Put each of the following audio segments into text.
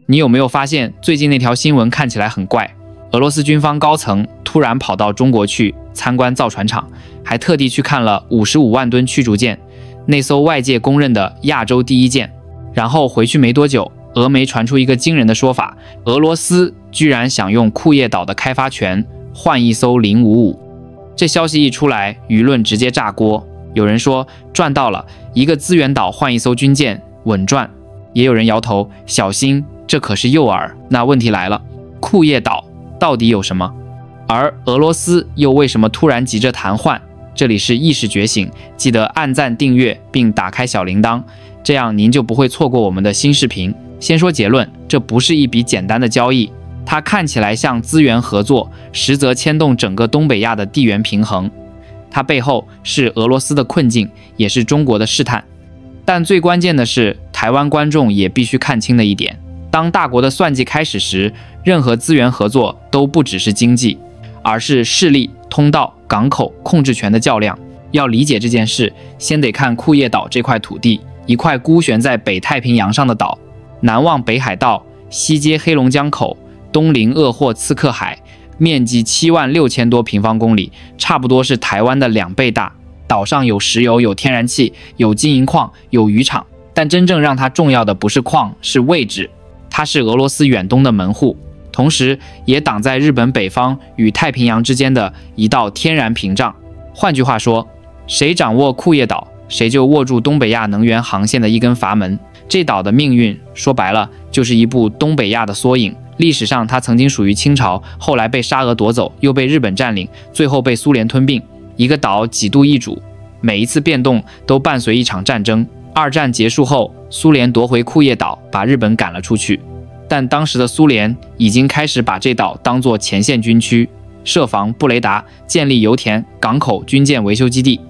你有没有发现最近那条新闻看起来很怪？俄罗斯军方高层突然跑到中国去参观造船厂，还特地去看了55万吨驱逐舰，那艘外界公认的亚洲第一舰。然后回去没多久，俄媒传出一个惊人的说法，俄罗斯居然想用库页岛的开发权换一艘055。这消息一出来，舆论直接炸锅。有人说赚到了，一个资源岛换一艘军舰，稳赚。也有人摇头，小心，这可是诱饵。那问题来了，库页岛到底有什么？而俄罗斯又为什么突然急着谈换？这里是意识觉醒，记得按赞订阅并打开小铃铛，这样您就不会错过我们的新视频。先说结论，这不是一笔简单的交易，它看起来像资源合作，实则牵动整个东北亚的地缘平衡。它背后是俄罗斯的困境，也是中国的试探。但最关键的是，台湾观众也必须看清的一点，当大国的算计开始时，任何资源合作都不只是经济，而是势力、通道、港口、控制权的较量。要理解这件事，先得看库页岛这块土地，一块孤悬在北太平洋上的岛，南望北海道，西接黑龙江口，东临鄂霍次克海，面积76000多平方公里，差不多是台湾的2倍大。岛上有石油，有天然气，有金银矿，有渔场。但真正让它重要的不是矿，是位置。它是俄罗斯远东的门户，同时也挡在日本北方与太平洋之间的一道天然屏障。换句话说，谁掌握库页岛，谁就握住东北亚能源航线的一根阀门。这岛的命运说白了就是一部东北亚的缩影。历史上它曾经属于清朝，后来被沙俄夺走，又被日本占领，最后被苏联吞并。一个岛几度易主，每一次变动都伴随一场战争。二战结束后，苏联夺回库页岛，把日本赶了出去。但当时的苏联已经开始把这岛当作前线军区，设防布雷达，建立油田、港口、军舰维修基地。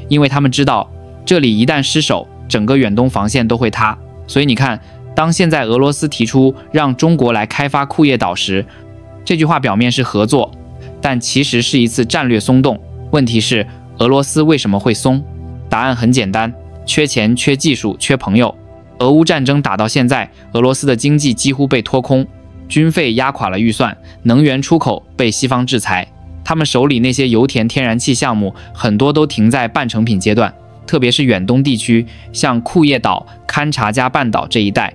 因为他们知道，这里一旦失守，整个远东防线都会塌。所以你看，当现在俄罗斯提出让中国来开发库页岛时，这句话表面是合作，但其实是一次战略松动。问题是，俄罗斯为什么会松？答案很简单，缺钱、缺技术、缺朋友。俄乌战争打到现在，俄罗斯的经济几乎被拖空，军费压垮了预算，能源出口被西方制裁，他们手里那些油田、天然气项目很多都停在半成品阶段，特别是远东地区，像库页岛、勘察加半岛这一带，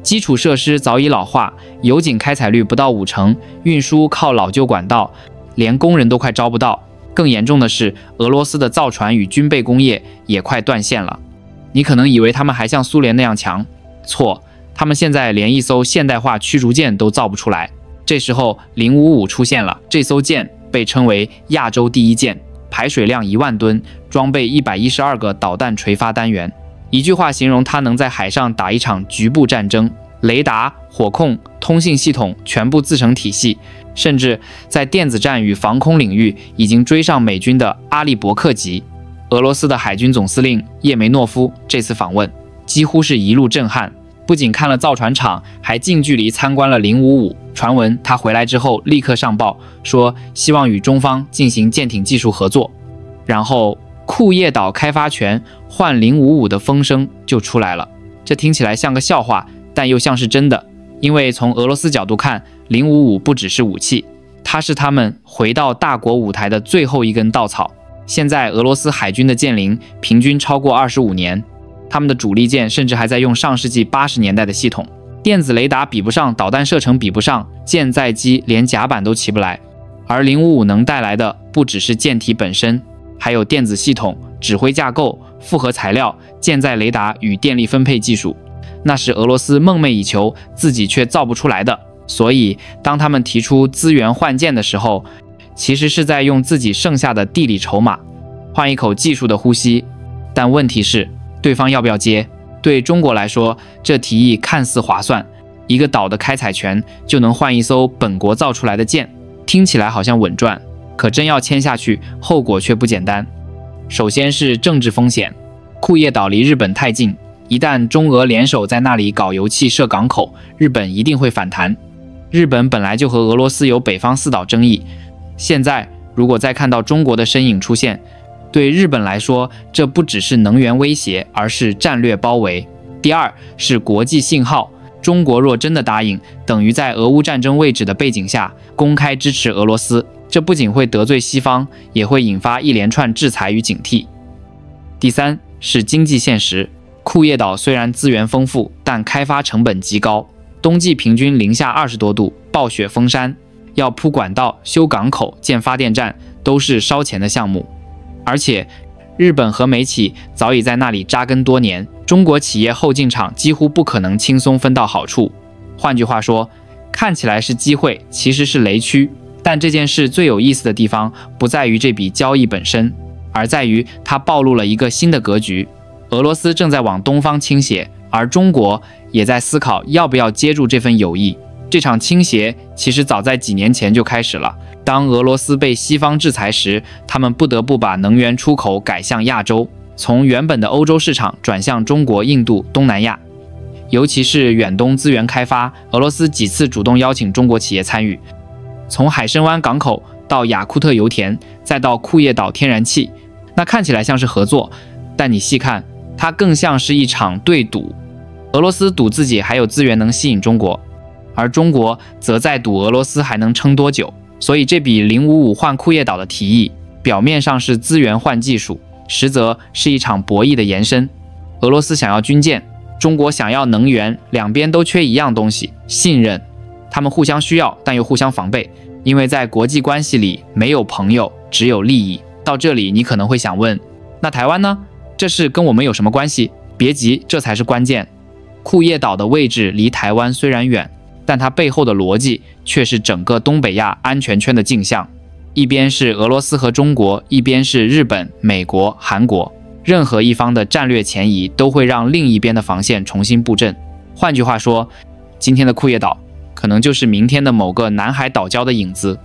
基础设施早已老化，油井开采率不到50%，运输靠老旧管道，连工人都快招不到。更严重的是，俄罗斯的造船与军备工业也快断线了。你可能以为他们还像苏联那样强，错，他们现在连一艘现代化驱逐舰都造不出来。这时候055出现了，这艘舰被称为亚洲第一舰，排水量1万吨，装备112个导弹垂发单元。一句话形容它能在海上打一场局部战争，雷达、火控、通信系统全部自成体系，甚至在电子战与防空领域已经追上美军的阿利伯克级。俄罗斯的海军总司令叶梅诺夫这次访问几乎是一路震撼，不仅看了造船厂，还近距离参观了055。传闻他回来之后立刻上报说希望与中方进行舰艇技术合作，然后库页岛开发权换055的风声就出来了。这听起来像个笑话，但又像是真的，因为从俄罗斯角度看，055不只是武器，它是他们回到大国舞台的最后一根稻草。现在俄罗斯海军的舰龄平均超过25年，他们的主力舰甚至还在用上世纪80年代的系统，电子雷达比不上，导弹射程比不上，舰载机连甲板都起不来。而055能带来的不只是舰体本身，还有电子系统、指挥架构、复合材料、舰载雷达与电力分配技术，那是俄罗斯梦寐以求，自己却造不出来的。所以当他们提出资源换舰的时候，其实是在用自己剩下的地理筹码换一口技术的呼吸。但问题是，对方要不要接？对中国来说，这提议看似划算，一个岛的开采权就能换一艘本国造出来的舰，听起来好像稳赚，可真要签下去，后果却不简单。首先是政治风险，库页岛离日本太近，一旦中俄联手在那里搞油气设港口，日本一定会反弹。日本本来就和俄罗斯有北方四岛争议，现在如果再看到中国的身影出现，对日本来说，这不只是能源威胁，而是战略包围。第二是国际信号，中国若真的答应，等于在俄乌战争未止的背景下公开支持俄罗斯，这不仅会得罪西方，也会引发一连串制裁与警惕。第三是经济现实，库页岛虽然资源丰富，但开发成本极高，冬季平均零下20多度，暴雪封山，要铺管道、修港口、建发电站，都是烧钱的项目。而且日本核煤企早已在那里扎根多年，中国企业后进场几乎不可能轻松分到好处。换句话说，看起来是机会，其实是雷区。但这件事最有意思的地方不在于这笔交易本身，而在于它暴露了一个新的格局。俄罗斯正在往东方倾斜，而中国也在思考要不要接住这份友谊。这场倾斜其实早在几年前就开始了。当俄罗斯被西方制裁时，他们不得不把能源出口改向亚洲，从原本的欧洲市场转向中国、印度、东南亚。尤其是远东资源开发，俄罗斯几次主动邀请中国企业参与。从海参湾港口到雅库特油田，再到库页岛天然气，那看起来像是合作，但你细看，它更像是一场对赌。俄罗斯赌自己还有资源能吸引中国，而中国则在赌俄罗斯还能撑多久。所以这笔055换库页岛的提议，表面上是资源换技术，实则是一场博弈的延伸。俄罗斯想要军舰，中国想要能源，两边都缺一样东西：信任。他们互相需要，但又互相防备，因为在国际关系里没有朋友，只有利益。到这里你可能会想问，那台湾呢？这事跟我们有什么关系？别急，这才是关键。库页岛的位置离台湾虽然远，但它背后的逻辑却是整个东北亚安全圈的镜像。一边是俄罗斯和中国，一边是日本、美国、韩国。任何一方的战略前移都会让另一边的防线重新布阵。换句话说，今天的库页岛可能就是明天的某个南海岛礁的影子。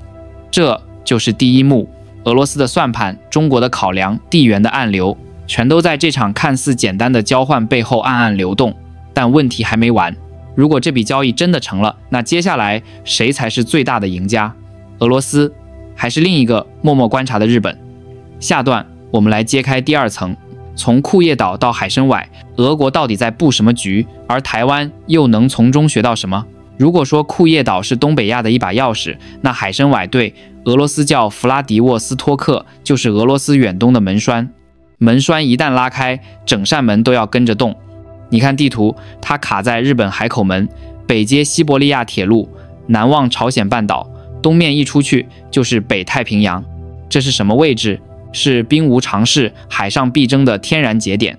这就是第一幕。俄罗斯的算盘、中国的考量、地缘的暗流，全都在这场看似简单的交换背后暗暗流动。但问题还没完，如果这笔交易真的成了，那接下来谁才是最大的赢家？俄罗斯，还是另一个默默观察的日本？下段我们来揭开第二层，从库页岛到海参崴，俄国到底在布什么局？而台湾又能从中学到什么？如果说库页岛是东北亚的一把钥匙，那海参崴对俄罗斯叫弗拉迪沃斯托克，就是俄罗斯远东的门栓。门栓一旦拉开，整扇门都要跟着动。你看地图，它卡在日本海口门，北接西伯利亚铁路，南望朝鲜半岛，东面一出去就是北太平洋。这是什么位置？是兵无常势、海上必争的天然节点。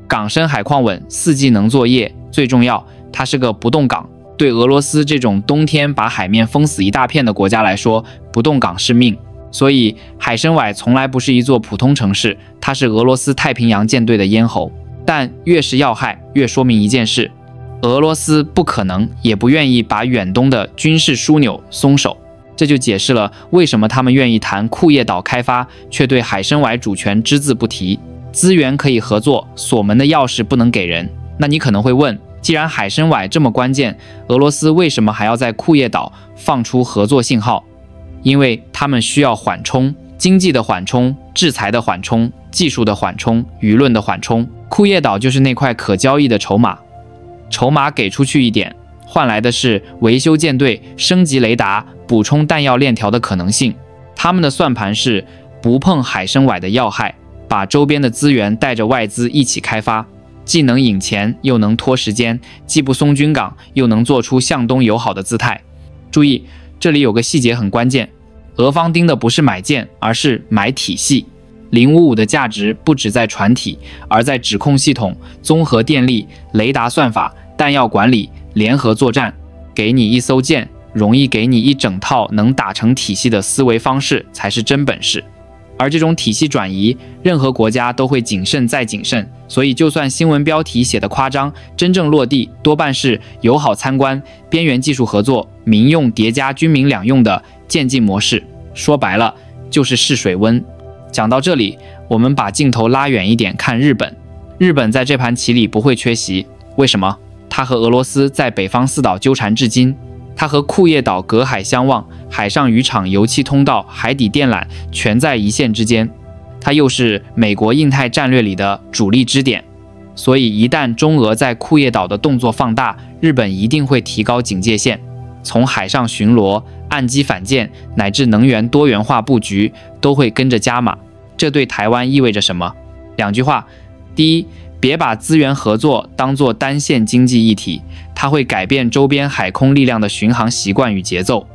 港深海况稳，四季能作业，最重要，它是个不动港。对俄罗斯这种冬天把海面封死一大片的国家来说，不动港是命。所以海参崴从来不是一座普通城市，它是俄罗斯太平洋舰队的咽喉。但越是要害，越说明一件事：俄罗斯不可能也不愿意把远东的军事枢纽松手。这就解释了为什么他们愿意谈库页岛开发，却对海参崴主权只字不提。资源可以合作，锁门的钥匙不能给人。那你可能会问，既然海参崴这么关键，俄罗斯为什么还要在库页岛放出合作信号？因为他们需要缓冲，经济的缓冲、制裁的缓冲、技术的缓冲、舆论的缓冲。库页岛就是那块可交易的筹码，筹码给出去一点，换来的是维修舰队、升级雷达、补充弹药链条的可能性。他们的算盘是不碰海参崴的要害，把周边的资源带着外资一起开发，既能引钱又能拖时间，既不松军港又能做出向东友好的姿态。注意，这里有个细节很关键，俄方盯的不是买舰，而是买体系。055的价值不只在船体，而在指控系统、综合电力、雷达算法、弹药管理、联合作战。给你一艘舰，容易给你一整套能打成体系的思维方式才是真本事。而这种体系转移，任何国家都会谨慎再谨慎，所以就算新闻标题写得夸张，真正落地多半是友好参观、边缘技术合作、民用叠加军民两用的渐进模式。说白了，就是试水温。讲到这里，我们把镜头拉远一点看日本。日本在这盘棋里不会缺席，为什么？它和俄罗斯在北方四岛纠缠至今，它和库页岛隔海相望，海上渔场、油气通道、海底电缆全在一线之间。它又是美国印太战略里的主力支点，所以一旦中俄在库页岛的动作放大，日本一定会提高警戒线，从海上巡逻、岸基反舰乃至能源多元化布局都会跟着加码。这对台湾意味着什么？2句话：第一，别把资源合作当作单线经济议题，它会改变周边海空力量的巡航习惯与节奏。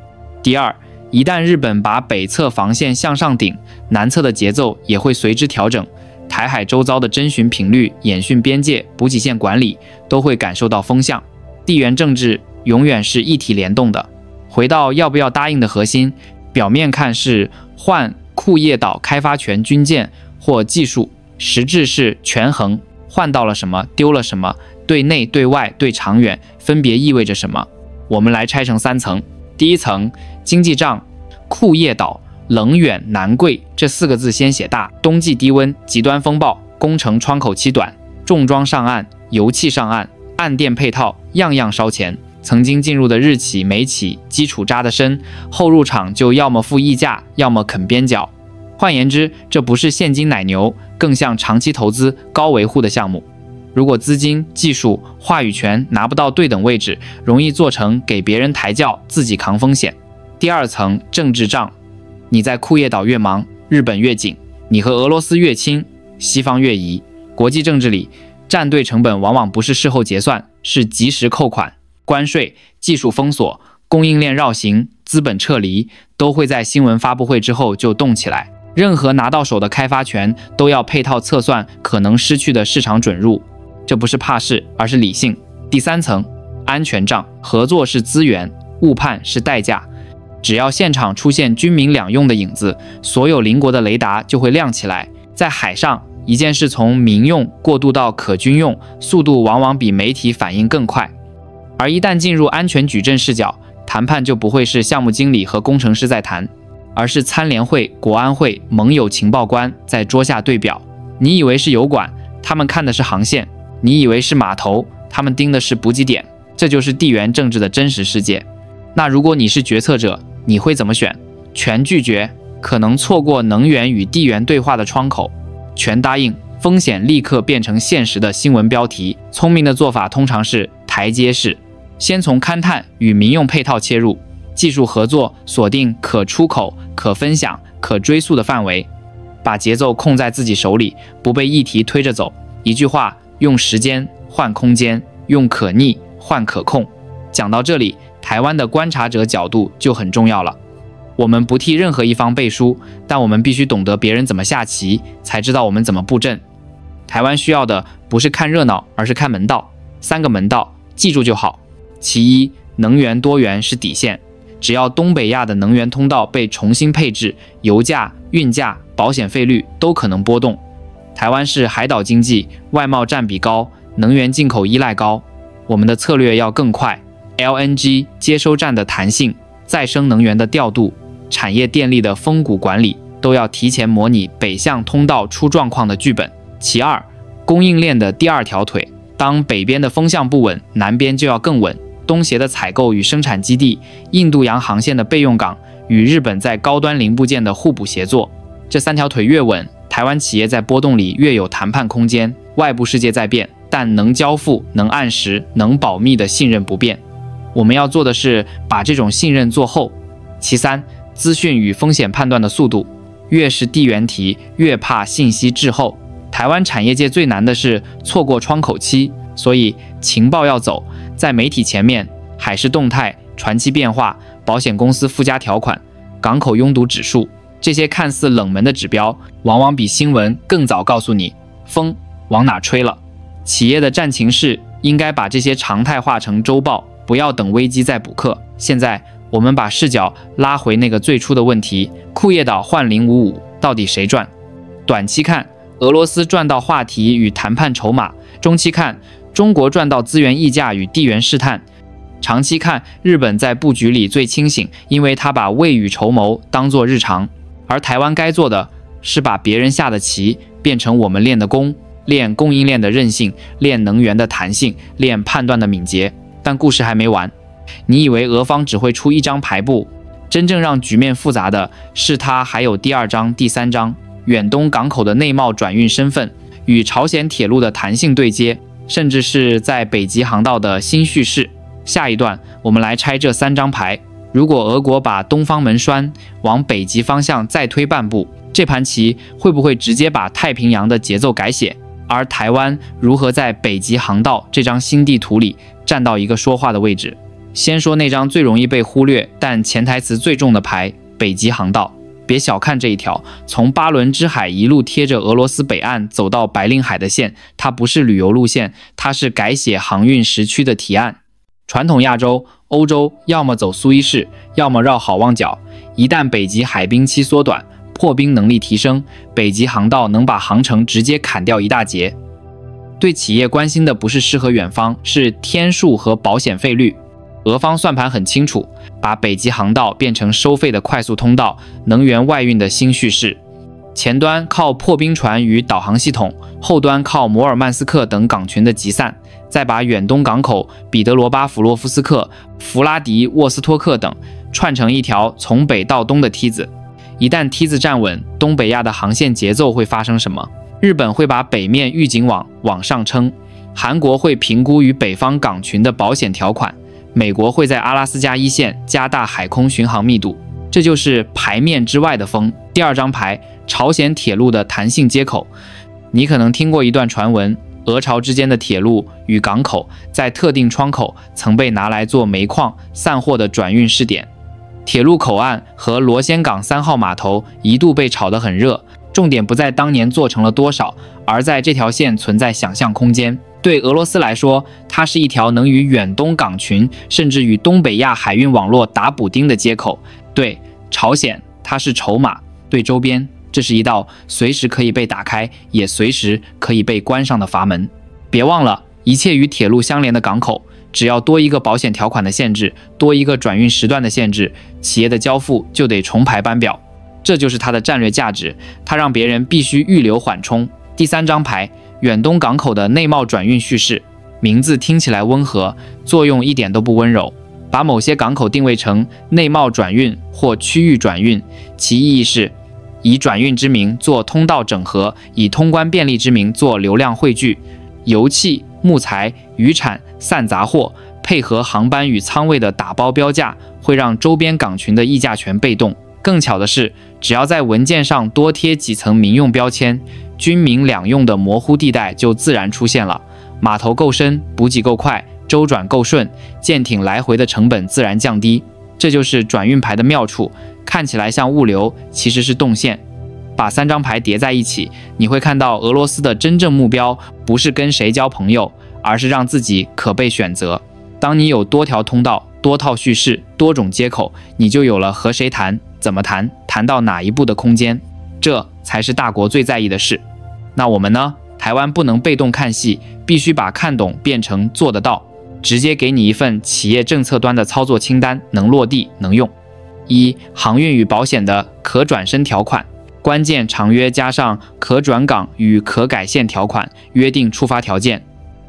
第二，一旦日本把北侧防线向上顶，南侧的节奏也会随之调整，台海周遭的侦巡频率、演训边界、补给线管理都会感受到风向。地缘政治永远是一体联动的。回到要不要答应的核心，表面看是换库页岛开发权军舰或技术，实质是权衡换到了什么，丢了什么，对内、对外、对长远分别意味着什么。我们来拆成3层。第一层，经济账，库页岛、冷远、南贵这4个字先写大，冬季低温、极端风暴、工程窗口期短，重装上岸、油气上岸、岸电配套，样样烧钱。曾经进入的日企、美企，基础扎得深，后入场就要么付溢价，要么啃边角。换言之，这不是现金奶牛，更像长期投资、高维护的项目。如果资金、技术、话语权拿不到对等位置，容易做成给别人抬轿，自己扛风险。第2层，政治账，你在库页岛越忙，日本越紧；你和俄罗斯越亲，西方越疑。国际政治里，站队成本往往不是事后结算，是及时扣款。关税、技术封锁、供应链绕行、资本撤离，都会在新闻发布会之后就动起来。任何拿到手的开发权都要配套测算可能失去的市场准入，这不是怕事，而是理性。第3层，安全账，合作是资源，误判是代价。只要现场出现军民两用的影子，所有邻国的雷达就会亮起来。在海上，一件事从民用过渡到可军用，速度往往比媒体反应更快。而一旦进入安全矩阵视角，谈判就不会是项目经理和工程师在谈，而是参联会、国安会、盟友情报官在桌下对表。你以为是油管，他们看的是航线；你以为是码头，他们盯的是补给点。这就是地缘政治的真实世界。那如果你是决策者，你会怎么选？全拒绝，可能错过能源与地缘对话的窗口；全答应，风险立刻变成现实的新闻标题。聪明的做法通常是台阶式，先从勘探与民用配套切入，技术合作锁定可出口、可分享、可追溯的范围，把节奏控在自己手里，不被议题推着走。一句话，用时间换空间，用可逆换可控。讲到这里，台湾的观察者角度就很重要了。我们不替任何一方背书，但我们必须懂得别人怎么下棋，才知道我们怎么布阵。台湾需要的不是看热闹，而是看门道。3个门道，记住就好。其一，能源多元是底线，只要东北亚的能源通道被重新配置，油价、运价、保险费率都可能波动。台湾是海岛经济，外贸占比高，能源进口依赖高，我们的策略要更快。LNG 接收站的弹性、再生能源的调度、产业电力的峰谷管理，都要提前模拟北向通道出状况的剧本。其二，供应链的第2条腿，当北边的风向不稳，南边就要更稳。东协的采购与生产基地，印度洋航线的备用港，与日本在高端零部件的互补协作，这3条腿越稳，台湾企业在波动里越有谈判空间。外部世界在变，但能交付、能按时、能保密的信任不变。我们要做的是把这种信任做厚。其3，资讯与风险判断的速度，越是地缘题，越怕信息滞后。台湾产业界最难的是错过窗口期，所以情报要走在媒体前面，海事动态、船期变化、保险公司附加条款、港口拥堵指数，这些看似冷门的指标，往往比新闻更早告诉你风往哪吹了。企业的战情室应该把这些常态化成周报，不要等危机再补课。现在我们把视角拉回那个最初的问题，库页岛换055，到底谁赚？短期看，俄罗斯赚到话题与谈判筹码；中期看，中国赚到资源溢价与地缘试探；长期看，日本在布局里最清醒，因为他把未雨绸缪当作日常。而台湾该做的是把别人下的棋变成我们练的功，练供应链的韧性，练能源的弹性，练判断的敏捷。但故事还没完，你以为俄方只会出1张牌布，真正让局面复杂的是他还有第2章、第3章。远东港口的内贸转运身份，与朝鲜铁路的弹性对接，甚至是在北极航道的新叙事。下一段我们来拆这3张牌。如果俄国把东方门栓往北极方向再推半步，这盘棋会不会直接把太平洋的节奏改写？而台湾如何在北极航道这张新地图里站到一个说话的位置？先说那张最容易被忽略但潜台词最重的牌——北极航道。别小看这一条从巴伦支海一路贴着俄罗斯北岸走到白令海的线，它不是旅游路线，它是改写航运时区的提案。传统亚洲、欧洲要么走苏伊士，要么绕好望角。一旦北极海冰期缩短，破冰能力提升，北极航道能把航程直接砍掉一大截。对企业关心的不是诗和远方，是天数和保险费率。俄方算盘很清楚，把北极航道变成收费的快速通道，能源外运的新叙事。前端靠破冰船与导航系统，后端靠摩尔曼斯克等港群的集散，再把远东港口彼得罗巴甫洛夫斯克、弗拉迪沃斯托克等串成一条从北到东的梯子。一旦梯子站稳，东北亚的航线节奏会发生什么？日本会把北面预警网往上撑，韩国会评估与北方港群的保险条款，美国会在阿拉斯加一线加大海空巡航密度。这就是牌面之外的风。第2张牌，朝鲜铁路的弹性接口。你可能听过一段传闻，俄朝之间的铁路与港口在特定窗口曾被拿来做煤矿散货的转运试点。铁路口岸和罗仙港3号码头一度被炒得很热，重点不在当年做成了多少，而在这条线存在想象空间。对俄罗斯来说，它是一条能与远东港群甚至与东北亚海运网络打补丁的接口。对朝鲜，它是筹码；对周边，这是一道随时可以被打开，也随时可以被关上的阀门。别忘了，一切与铁路相连的港口，只要多一个保险条款的限制，多一个转运时段的限制，企业的交付就得重排班表。这就是它的战略价值，它让别人必须预留缓冲。第3张牌，远东港口的内贸转运叙事。名字听起来温和，作用一点都不温柔。把某些港口定位成内贸转运或区域转运，其意义是以转运之名做通道整合，以通关便利之名做流量汇聚。油气、木材、渔产、散杂货，配合航班与仓位的打包标价，会让周边港群的议价权被动。更巧的是，只要在文件上多贴几层民用标签，军民两用的模糊地带就自然出现了。码头够深，补给够快，周转够顺，舰艇来回的成本自然降低。这就是转运牌的妙处，看起来像物流，其实是动线。把3张牌叠在一起，你会看到俄罗斯的真正目标不是跟谁交朋友，而是让自己可被选择。当你有多条通道、多套叙事、多种接口，你就有了和谁谈、怎么谈、谈到哪一步的空间。这才是大国最在意的事。那我们呢？台湾不能被动看戏，必须把看懂变成做得到。直接给你一份企业政策端的操作清单，能落地能用。1、航运与保险的可转身条款，关键长约加上可转港与可改线条款，约定触发条件。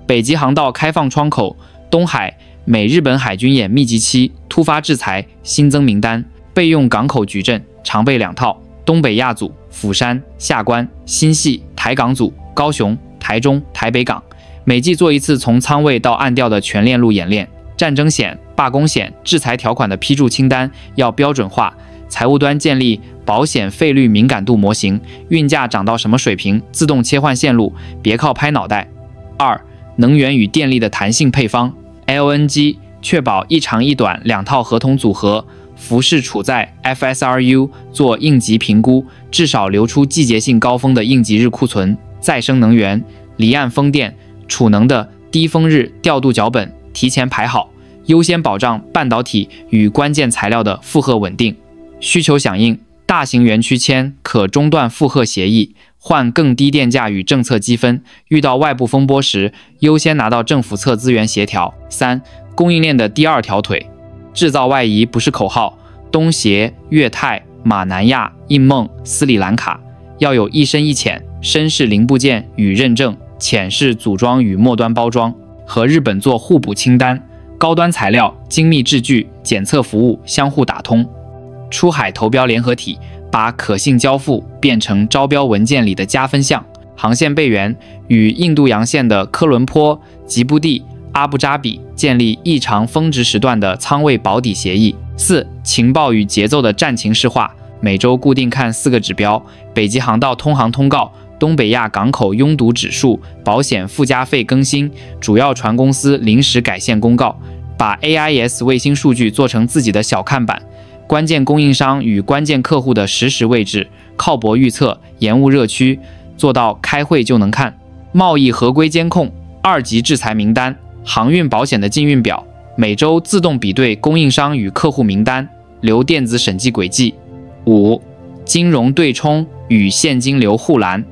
北极航道开放窗口，东海美日本海军演密集期，突发制裁新增名单，备用港口矩阵常备2套。东北亚组釜山、下关、新系、台港组高雄、台中、台北港。每季做一次从仓位到岸调的全链路演练，战争险、罢工险、制裁条款的批注清单要标准化，财务端建立保险费率敏感度模型，运价涨到什么水平，自动切换线路，别靠拍脑袋。2、能源与电力的弹性配方 LNG， 确保一长一短2套合同组合，服饰处在 FSRU 做应急评估，至少留出季节性高峰的应急日库存。再生能源、离岸风电、储能的低峰日调度脚本提前排好，优先保障半导体与关键材料的负荷稳定。需求响应，大型园区签可中断负荷协议，换更低电价与政策积分。遇到外部风波时，优先拿到政府侧资源协调。3、供应链的第2条腿，制造外移不是口号，东协、越泰、马南亚、印孟、斯里兰卡要有一深一浅，深是零部件与认证，浅是组装与末端包装，和日本做互补清单，高端材料、精密制具、检测服务相互打通。出海投标联合体，把可信交付变成招标文件里的加分项。航线备援与印度洋线的科伦坡、吉布地、阿布扎比建立异常峰值时段的仓位保底协议。4、情报与节奏的战情示化，每周固定看4个指标：北极航道通航通告、东北亚港口拥堵指数、保险附加费更新、主要船公司临时改线公告。把 AIS 卫星数据做成自己的小看板，关键供应商与关键客户的实时位置，靠泊预测，延误热区，做到开会就能看。贸易合规监控、2级制裁名单、航运保险的禁运表，每周自动比对供应商与客户名单，留电子审计轨迹。5、金融对冲与现金流护栏，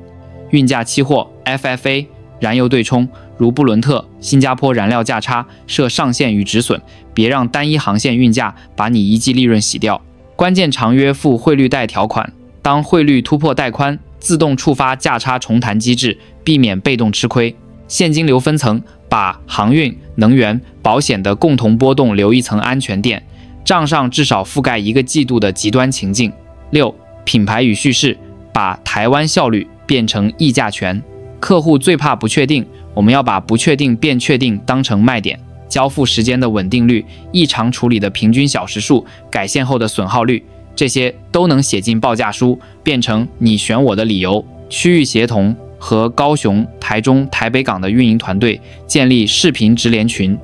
运价期货 FFA、燃油对冲，如布伦特、新加坡燃料价差设上限与止损，别让单一航线运价把你一季利润洗掉。关键长约附汇率带条款，当汇率突破带宽，自动触发价差重弹机制，避免被动吃亏。现金流分层，把航运、能源、保险的共同波动留一层安全垫，账上至少覆盖1个季度的极端情境。6、品牌与叙事，把台湾效率变成议价权。客户最怕不确定，我们要把不确定变确定当成卖点。交付时间的稳定率、异常处理的平均小时数、改线后的损耗率，这些都能写进报价书，变成你选我的理由。区域协同，和高雄、台中、台北港的运营团队建立视频直连群，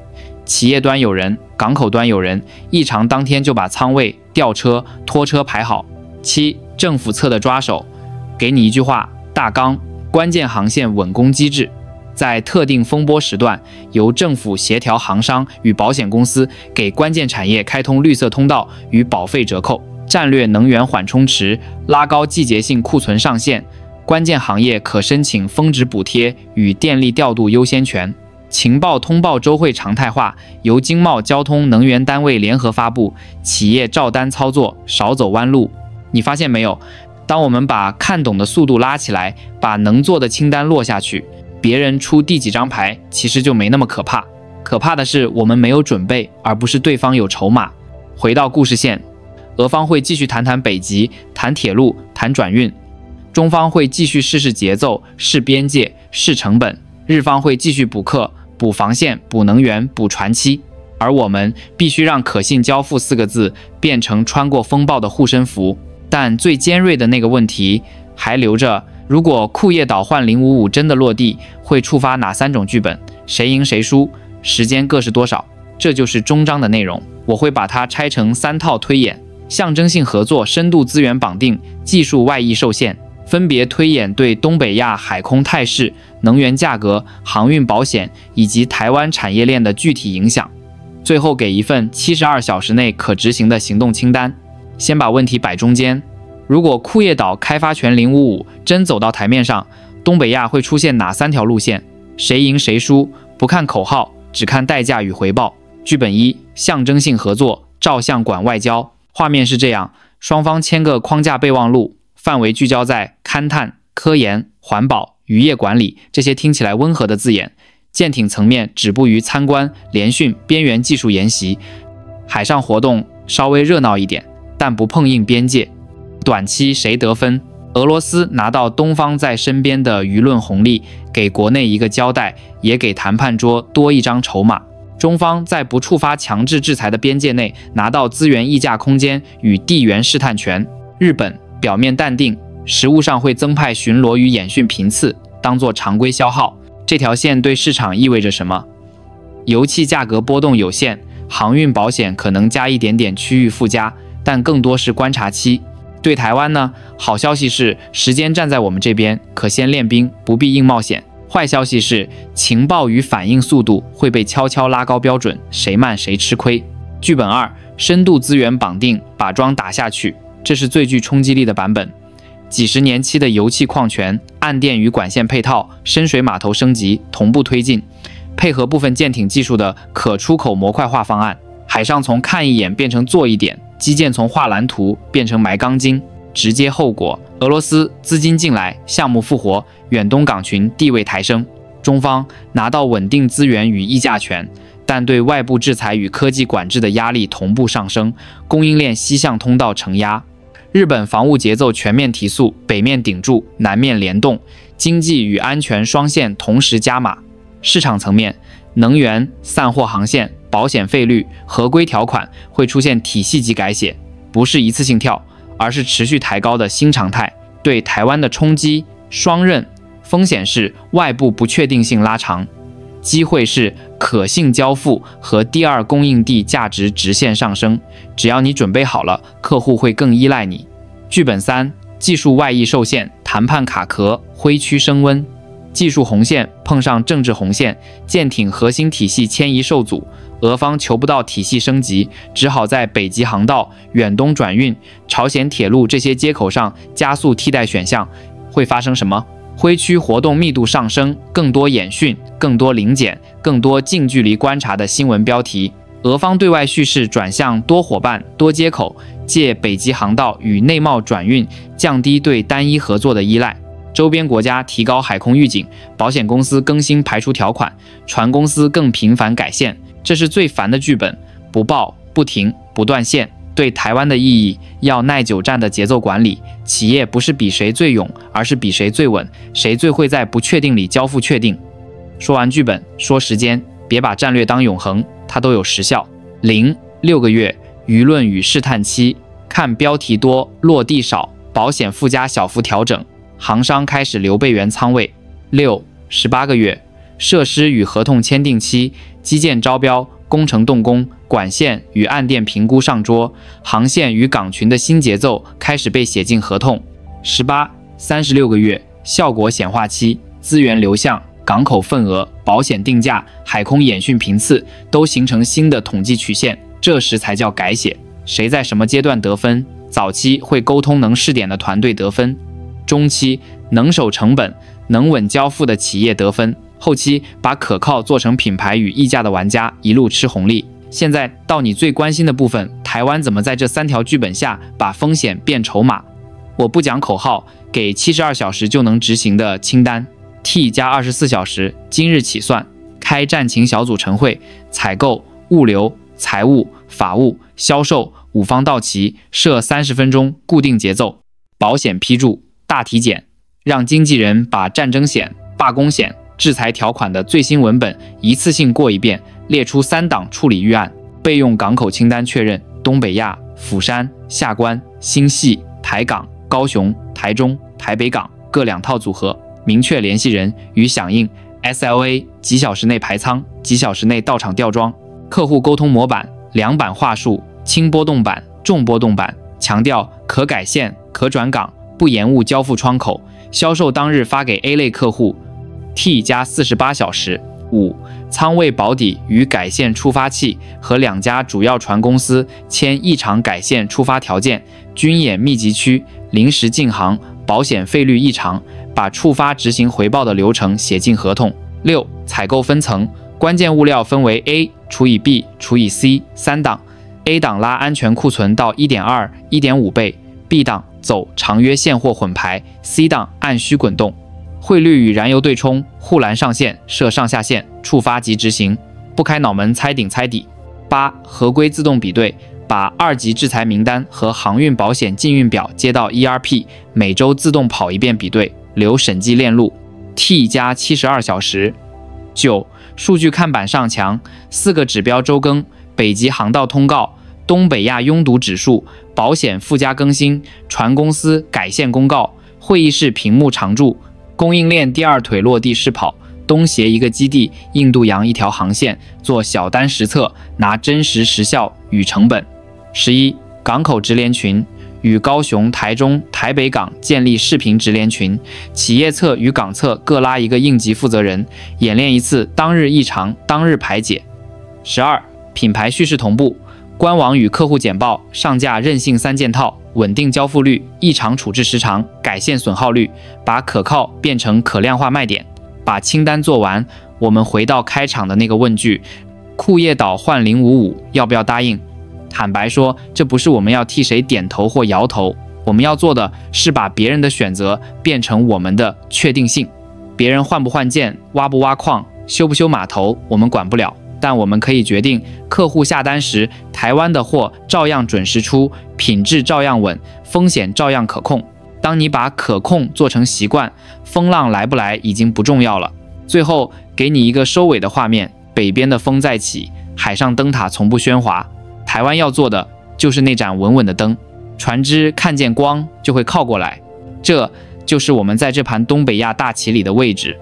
企业端有人，港口端有人，异常当天就把仓位、吊车、拖车排好。7、政府侧的抓手，给你一句话大纲，关键航线稳攻机制，在特定风波时段，由政府协调航商与保险公司给关键产业开通绿色通道与保费折扣，战略能源缓冲池，拉高季节性库存上限，关键行业可申请峰值补贴与电力调度优先权。情报通报周会常态化，由经贸、交通、能源单位联合发布，企业照单操作，少走弯路。你发现没有？当我们把看懂的速度拉起来，把能做的清单落下去，别人出第几张牌其实就没那么可怕。可怕的是我们没有准备，而不是对方有筹码。回到故事线，俄方会继续谈北极，谈铁路，谈转运；中方会继续试节奏，试边界，试成本；日方会继续补课，补防线，补能源，补船期。而我们必须让可信交付4个字变成穿过风暴的护身符。但最尖锐的那个问题还留着，如果库页岛换055真的落地，会触发哪3种剧本？谁赢谁输？时间各是多少？这就是终章的内容。我会把它拆成3套推演：象征性合作、深度资源绑定、技术外溢受限，分别推演对东北亚海空态势、能源价格、航运保险以及台湾产业链的具体影响。最后给一份72小时内可执行的行动清单。先把问题摆中间，如果库页岛开发权055真走到台面上，东北亚会出现哪3条路线？谁赢谁输？不看口号，只看代价与回报。剧本1：象征性合作，照相馆外交。画面是这样，双方签个框架备忘录，范围聚焦在勘探、科研、环保、渔业管理这些听起来温和的字眼。舰艇层面止步于参观、联训、边缘技术研习，海上活动稍微热闹一点，但不碰硬边界。短期谁得分？俄罗斯拿到东方在身边的舆论红利，给国内一个交代，也给谈判桌多一张筹码。中方在不触发强制制裁的边界内，拿到资源议价空间与地缘试探权。日本表面淡定，实务上会增派巡逻与演训频次，当作常规消耗。这条线对市场意味着什么？油气价格波动有限，航运保险可能加一点点区域附加，但更多是观察期。对台湾呢，好消息是时间站在我们这边，可先练兵，不必硬冒险。坏消息是情报与反应速度会被悄悄拉高标准，谁慢谁吃亏。剧本2：深度资源绑定，把桩打下去，这是最具冲击力的版本。几十年期的油气矿权、岸电与管线配套、深水码头升级同步推进，配合部分舰艇技术的可出口模块化方案，海上从看一眼变成做一点，基建从画蓝图变成埋钢筋。直接后果，俄罗斯资金进来，项目复活，远东港群地位抬升。中方拿到稳定资源与议价权，但对外部制裁与科技管制的压力同步上升，供应链西向通道承压。日本防务节奏全面提速，北面顶住，南面联动，经济与安全双线同时加码。市场层面，能源、散货航线、保险费率、合规条款会出现体系级改写，不是一次性跳，而是持续抬高的新常态。对台湾的冲击双刃，风险是外部不确定性拉长，机会是可信交付和第二供应地价值直线上升。只要你准备好了，客户会更依赖你。剧本3，技术外溢受限，谈判卡壳，灰区升温。技术红线碰上政治红线，舰艇核心体系迁移受阻，俄方求不到体系升级，只好在北极航道、远东转运、朝鲜铁路这些接口上加速替代选项。会发生什么？灰区活动密度上升，更多演训，更多临检，更多近距离观察的新闻标题。俄方对外叙事转向多伙伴、多接口，借北极航道与内贸转运降低对单一合作的依赖。周边国家提高海空预警，保险公司更新排除条款，船公司更频繁改线，这是最烦的剧本。不报、不停、不断线，对台湾的意义要耐久战的节奏管理。企业不是比谁最勇，而是比谁最稳，谁最会在不确定里交付确定。说完剧本，说时间，别把战略当永恒，它都有时效。6个月，舆论与试探期，看标题多，落地少，保险附加小幅调整。航商开始留备员仓位。18个月，设施与合同签订期，基建招标、工程动工、管线与岸电评估上桌，航线与港群的新节奏开始被写进合同。36个月，效果显化期，资源流向、港口份额、保险定价、海空演训频次都形成新的统计曲线，这时才叫改写。谁在什么阶段得分？早期会沟通能试点的团队得分，中期能守成本、能稳交付的企业得分，后期把可靠做成品牌与溢价的玩家一路吃红利。现在到你最关心的部分，台湾怎么在这3条剧本下把风险变筹码？我不讲口号，给72小时就能执行的清单 T 加24小时，今日起算。开战情小组晨会，采购、物流、财务、法务、销售5方到齐，设30分钟固定节奏。保险批注大体检，让经纪人把战争险、罢工险、制裁条款的最新文本一次性过一遍，列出3档处理预案，备用港口清单确认。东北亚、釜山、下关、新系、台港、高雄、台中、台北港各2套组合，明确联系人与响应。SLA 几小时内排仓，几小时内到场吊装。客户沟通模板2版话术，轻波动版、重波动版，强调可改线、可转港，不延误交付窗口。销售当日发给 A 类客户 T 加48小时。仓位保底与改线出发器和2家主要船公司签异常改线出发条件，军演密集区临时禁航，保险费率异常，把触发执行回报的流程写进合同。采购分层，关键物料分为 A 除以 B 除以 C 3档， A 档拉安全库存到 1.2、1.5 倍， B 档走长约现货混排， C 档按需滚动。汇率与燃油对冲，护栏上线，设上下线，触发即执行，不开脑门猜顶猜底。合规自动比对，把2级制裁名单和航运保险禁运表接到 ERP， 每周自动跑一遍比对，留审计链路。T 加72小时。数据看板上墙，4个指标周更，北极航道通告，东北亚拥堵指数，保险附加更新，船公司改线公告，会议室屏幕常驻，供应链第2腿落地试跑，东协1个基地，印度洋1条航线，做小单实测，拿真实时效与成本。港口直联群，与高雄、台中、台北港建立视频直联群，企业侧与港侧各拉1个应急负责人，演练1次当日异常当日排解。品牌叙事同步，官网与客户简报，上架韧性3件套，稳定交付率，异常处置时长，改线损耗率，把可靠变成可量化卖点。把清单做完，我们回到开场的那个问句：库页岛换055，要不要答应？坦白说，这不是我们要替谁点头或摇头，我们要做的是把别人的选择变成我们的确定性。别人换不换舰、挖不挖矿、修不修码头，我们管不了，但我们可以决定客户下单时，台湾的货照样准时出，品质照样稳，风险照样可控。当你把可控做成习惯，风浪来不来已经不重要了。最后给你一个收尾的画面，北边的风在起，海上灯塔从不喧哗。台湾要做的就是那盏稳稳的灯，船只看见光就会靠过来，这就是我们在这盘东北亚大棋里的位置。